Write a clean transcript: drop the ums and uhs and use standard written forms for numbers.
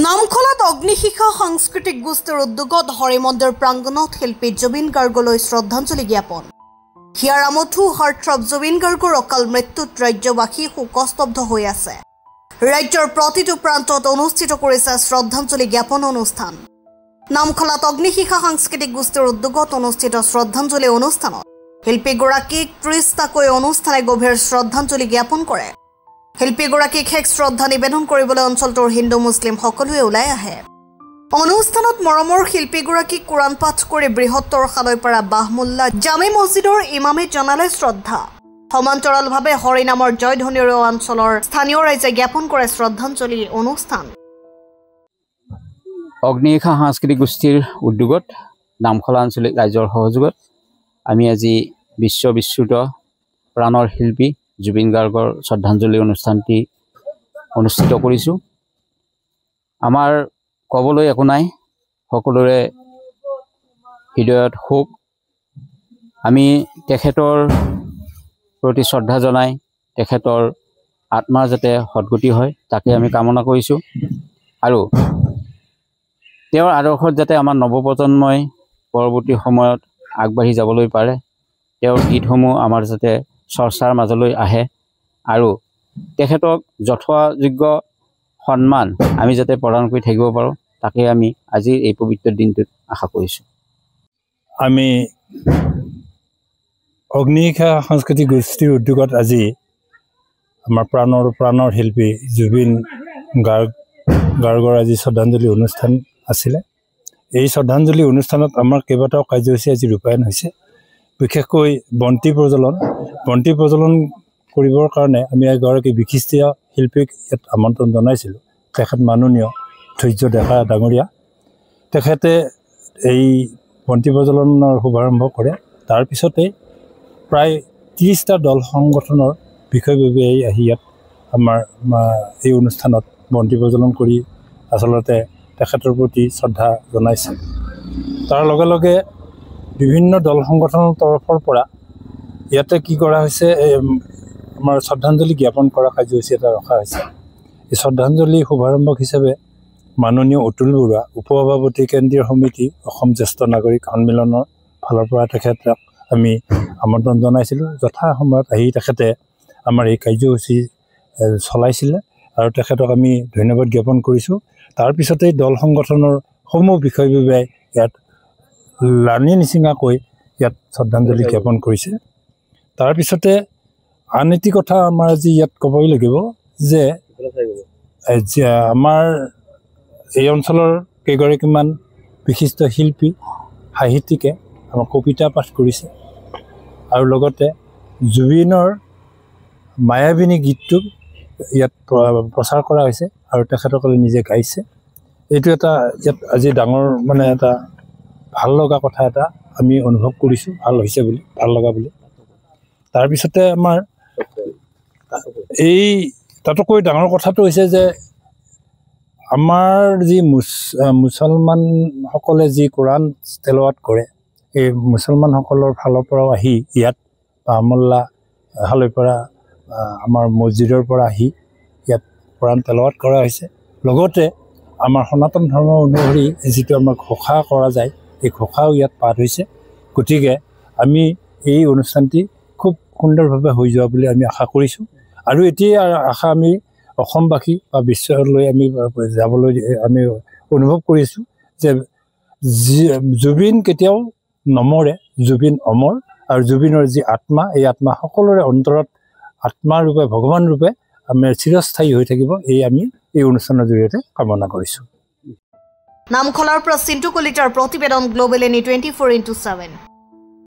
নামখলাত অগ্নিশিখা সাংস্কৃতিক গোষ্ঠীৰ উদ্যোগত হৰি মন্দিৰ প্ৰাংগণত শিল্পী জুবিন গাৰ্গলৈ শ্ৰদ্ধাঞ্জলি জ্ঞাপন। হিয়াৰামঠু হাৰ্টথ্ৰব জুবিন গাৰ্গৰ অকাল মৃত্যুত ৰাজ্যবাসী শোকস্তব্ধ হৈ আছে। ৰাজ্যৰ প্ৰতিটো প্ৰান্তত অনুষ্ঠিত কৰিছে শ্ৰদ্ধাঞ্জলি জ্ঞাপন অনুষ্ঠান। নামখলাত অগ্নিশিখা সাংস্কৃতিক গোষ্ঠীৰ উদ্যোগত অনুষ্ঠিত শ্ৰদ্ধাঞ্জলি অনুষ্ঠানত শিল্পীগৰাকীক 30টাকৈ অনুষ্ঠানে গভীৰ শ্ৰদ্ধাঞ্জলি জ্ঞাপন কৰে। শিল্পীগৰাকীক শেষ শ্ৰদ্ধা নিবেদন কৰিবলৈ অঞ্চলটোৰ হিন্দু মুছলিম সকলোৱে ওলাই আহে। অনুষ্ঠানত মৰমৰ শিল্পীগৰাকীক কোৰাণ পাঠ কৰি বৃহত্তৰ খালৈপাৰা বাহমুল্লা জামে মছজিদৰ ইমামে জনালে শ্ৰদ্ধা। সমান্তৰালভাৱে হৰিনামৰ জয়ধ্বনিৰে অঞ্চলৰ স্থানীয় ৰাইজে জ্ঞাপন কৰে শ্ৰদ্ধাঞ্জলি অনুষ্ঠান। অগ্নিশিখা সাংস্কৃতিক গোষ্ঠীৰ উদ্যোগত নামখলা আঞ্চলিক ৰাইজৰ সহযোগত আমি আজি বিশ্ববিশ্ৰুত প্ৰাণৰ শিল্পী জুবিন গাৰ্গৰ শ্ৰদ্ধাঞ্জলি অনুষ্ঠানটি অনুষ্ঠিত কৰিছোঁ। আমাৰ ক'বলৈ একো নাই, সকলোৰে হৃদয়ত শোক। আমি তেখেতৰ প্ৰতি শ্ৰদ্ধা জনাই তেখেতৰ আত্মাৰ যাতে সদ্গতি হয় তাকে আমি কামনা কৰিছোঁ। আৰু তেওঁৰ আদৰ্শত যাতে আমাৰ নৱপ্ৰজন্মই পৰৱৰ্তী সময়ত আগবাঢ়ি যাবলৈ পাৰে, তেওঁৰ গীতসমূহ আমাৰ যাতে চৰ্চাৰ মাজলৈ আহে আৰু তেখেতক যথাযোগ্য সন্মান আমি যাতে প্ৰদান কৰি থাকিব পাৰোঁ তাকে আমি আজিৰ এই পবিত্ৰ দিনটোত আশা কৰিছোঁ। আমি অগ্নিশিখা সাংস্কৃতিক গোষ্ঠীৰ উদ্যোগত আজি আমাৰ প্ৰাণৰ শিল্পী জুবিন গাৰ্গৰ আজি শ্ৰদ্ধাঞ্জলি অনুষ্ঠান আছিলে। এই শ্ৰদ্ধাঞ্জলি অনুষ্ঠানত আমাৰ কেইবাটাও কাৰ্যসূচী আজি ৰূপায়ণ হৈছে। বিশেষকৈ বন্তি প্ৰজ্বলন কৰিবৰ কাৰণে আমি এগৰাকী বিশিষ্ট শিল্পীক ইয়াত আমন্ত্ৰণ জনাইছিলোঁ। তেখেত মাননীয় ধৈৰ্য ডেকা ডাঙৰীয়া, তেখেতে এই বন্তি প্ৰজ্বলনৰ শুভাৰম্ভ কৰে। তাৰপিছতে প্ৰায় 30টা দল সংগঠনৰ বিষয়ববীয়াই আহি ইয়াত আমাৰ এই অনুষ্ঠানত বন্তি প্ৰজ্বলন কৰি আচলতে তেখেতৰ প্ৰতি শ্ৰদ্ধা জনাইছে। তাৰ লগে লগে বিভিন্ন দল সংগঠনৰ তৰফৰ পৰা ইয়াতে কি কৰা হৈছে, আমাৰ শ্ৰদ্ধাঞ্জলি জ্ঞাপন কৰা কাৰ্যসূচী এটা ৰখা হৈছে। এই শ্ৰদ্ধাঞ্জলি শুভাৰম্ভক হিচাপে মাননীয় অতুল বৰুৱা, উপসভাপতি কেন্দ্ৰীয় সমিতি অসম জ্যেষ্ঠ নাগৰিক সন্মিলনৰ ফালৰ পৰা তেখেতক আমি আমন্ত্ৰণ জনাইছিলোঁ। যথা সময়ত আহি তেখেতে আমাৰ এই কাৰ্যসূচী চলাইছিলে আৰু তেখেতক আমি ধন্যবাদ জ্ঞাপন কৰিছোঁ। তাৰপিছতেই দল সংগঠনৰ সমূহ বিষয়ববীয়াই ইয়াত লানি নিচিঙাকৈ ইয়াত শ্ৰদ্ধাঞ্জলি জ্ঞাপন কৰিছে। তাৰপিছতে আন এটি কথা আমাৰ আজি ইয়াত ক'বই লাগিব যে আমাৰ এই অঞ্চলৰ কেইগৰাকীমান বিশিষ্ট শিল্পী সাহিত্যিকে আমাৰ কবিতা পাঠ কৰিছে আৰু লগতে জুবিনৰ মায়াবিনী গীতটো ইয়াত প্ৰচাৰ কৰা হৈছে আৰু তেখেতসকলে নিজে গাইছে। এইটো এটা ইয়াত আজি ডাঙৰ এটা ভাল লগা কথা এটা আমি অনুভৱ কৰিছোঁ, ভাল হৈছে বুলি, ভাল লগা বুলি। তাৰপিছতে আমাৰ এই তাতোকৈ ডাঙৰ কথাটো হৈছে যে আমাৰ যি মুছলমানসকলে যি কোৰাণ তেলাৱাত কৰে, এই মুছলমানসকলৰ ফালৰ পৰাও আহি ইয়াত বাহমুল্লা খালৈপাৰা আমাৰ মছজিদৰ পৰা আহি ইয়াত কোৰাণ তেলাৱাত কৰা হৈছে। লগতে আমাৰ সনাতন ধৰ্ম অনুসৰি যিটো আমাৰ ঘোষা কৰা যায়, এই ঘোষাও ইয়াত পাঠ হৈছে। গতিকে আমি এই অনুষ্ঠানটি খুব সুন্দৰভাৱে হৈ যোৱা বুলি আমি আশা কৰিছোঁ। আৰু এতিয়াই আশা আমি অসমবাসী বা বিশ্বলৈ আমি যাবলৈ আমি অনুভৱ কৰিছোঁ যে জুবিন কেতিয়াও নমৰে, জুবিন অমৰ। আৰু জুবিনৰ যি আত্মা, এই আত্মা সকলোৰে অন্তৰত আত্মা ৰূপে, ভগৱান ৰূপে আমি চিৰস্থায়ী হৈ থাকিব, এই আমি এই অনুষ্ঠানৰ জৰিয়তে কামনা কৰিছোঁ। নামখলাৰ পৰা চিন্তু কলিতাৰ প্ৰতিবেদন, গ্লোবেল এনি 24x7।